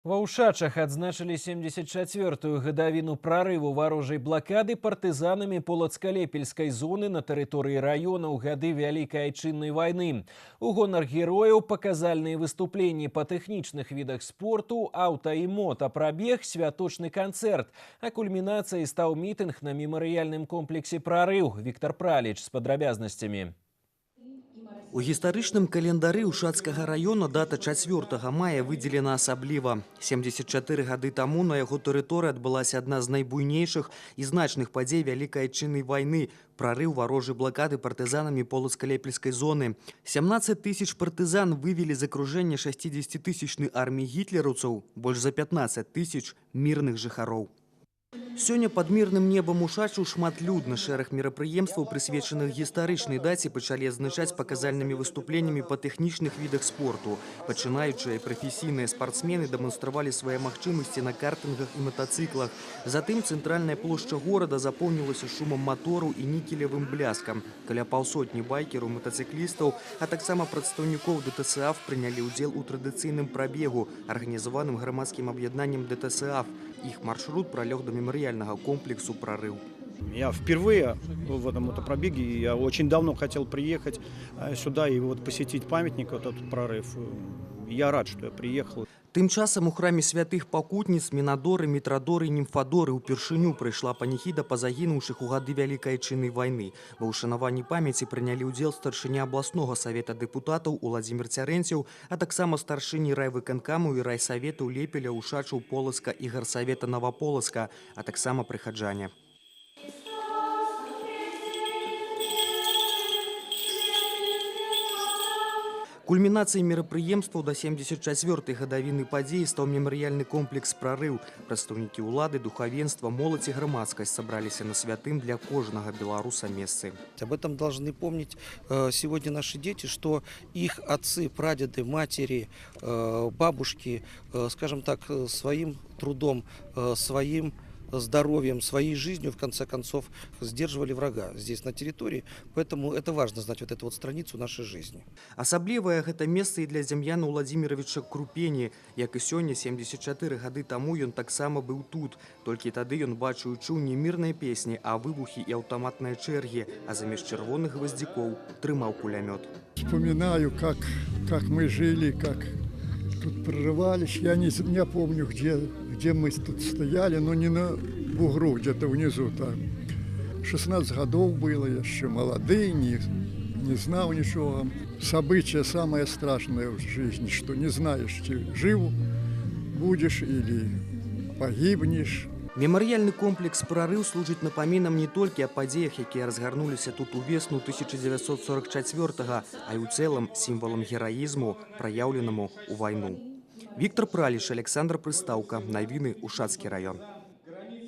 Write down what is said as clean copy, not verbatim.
Ва Ўшачах адзначылі 74-ю гадавіну прарыву варожай блакады партызанамі полацка-лепельскай зоны на тэрыторыі раёна ў гады Вялікай айчыннай вайны. У гонар герояў паказальныя выступленні па тэхнічных відах спорту, аўта і мота, прабег, святочны канцэрт. А кульмінацыяй стаў мітынг на мемарыяльным комплексе «Прарыў». Віктор Праліч з падрабязнасцямі. У гістарычным календары Ушацкага района дата 4 мая выделена асабліва. 74 гады таму на яго тэрыторыі адбылася адна з найбуйнейшых і значных падзей Вялікай айчыннай вайны – прарыў варожай блакады партызанамі полацка-лепельскай зоны. 17 тысяч партызан вывели з акружэння 60-тысячнай арміі гітлераўцаў, больш за 15 тысяч мірных жыхароў. Сёння пад мірным небам Ушачаў шматлюдна. Шэраг мерапрыемстваў, прысвечаных гістарычнай даце, пачалі адзначаць паказальнымі выступленнямі па тэхнічных відах спорту. Пачынаючыя прафесійныя спартсмены дэманстравалі свае магчымасці на картынгах і матацыклах. Затым цэнтральная плошча горада запоўнілася шумам матораў і нікелевым бляскам. Каля паўсотні байкераў, матацыклістаў, а таксама прадстаўнікоў ДТСАФ прынялі ўдзел у традыцыйным прабегу, арганізаваным грамадскім аб'яднаннем ДТСАФ. Их маршрут пролег до мемориального комплексу «Прорыв». Я впервые в этом мотопробеге. Я очень давно хотел приехать сюда и вот посетить памятник, вот этот «Прорыв». Я рад, что я приехал. Тым часам у храме святых пакутніц Мінадоры, Мітрадоры і Німфадоры ўпершыню прыйшла паніхіда па загінуўшых у гады Вялікай айчыннай вайны. Ва ўшанаванні памяці прынялі ўдзел старшыня абласнога савета дэпутатаў Уладзімір Цярэнцеў, а таксама старшыні райвыканкаму і райсаветаў Лепеля, Ушачаў, Полацка і гарсавета Новополацка, а таксама прыхаджане. Кульмінацыяй мерапрыемстваў да 74-й гадавіны падзеі стаў мемарыяльны комплекс «Прорыв». Прадстаўнікі ўлады, духавенства, моладзь і грамадскасць сабраліся на святым для кожнага беларуса месцы. Об этом должны помнить сегодня наши дети, что их отцы, прадеды, матери, бабушки, скажем так, своим трудом, своим здоровьем, своей жизнью, в конце концов, сдерживали врага здесь на территории. Поэтому это важно знать вот эту вот страницу нашей жизни. Асаблівае гэта месца і для Дзям'яна Уладзіміровича Крупені. Як і сёння, 74 гады таму ён таксама быў тут. Толькі тады ён бачыў і чуў не мірныя песні, а выбухі і аўтаматныя чэргі, а замест чырвоных гваздзікоў трымаў кулямёт. Вспоминаю, как мы жили, как тут прорывались. Я не помню, где мы тут стояли, но не на бугру, где-то внизу там. 16 годов было, я еще молодый, не знал ничего. Событие самое страшное в жизни, что не знаешь, ты жив будешь или погибнешь. Мемарыяльны комплекс «Прорыв» служыць напамінам не толькі о падзеях, якія разгарнуліся тут увесну 1944-го, а і ў цэлым сімвалам гераізму, праяўленаму ў вайну. Віктор Праліч, Александр Прыстаўка. Навіны, Ушацкі раён.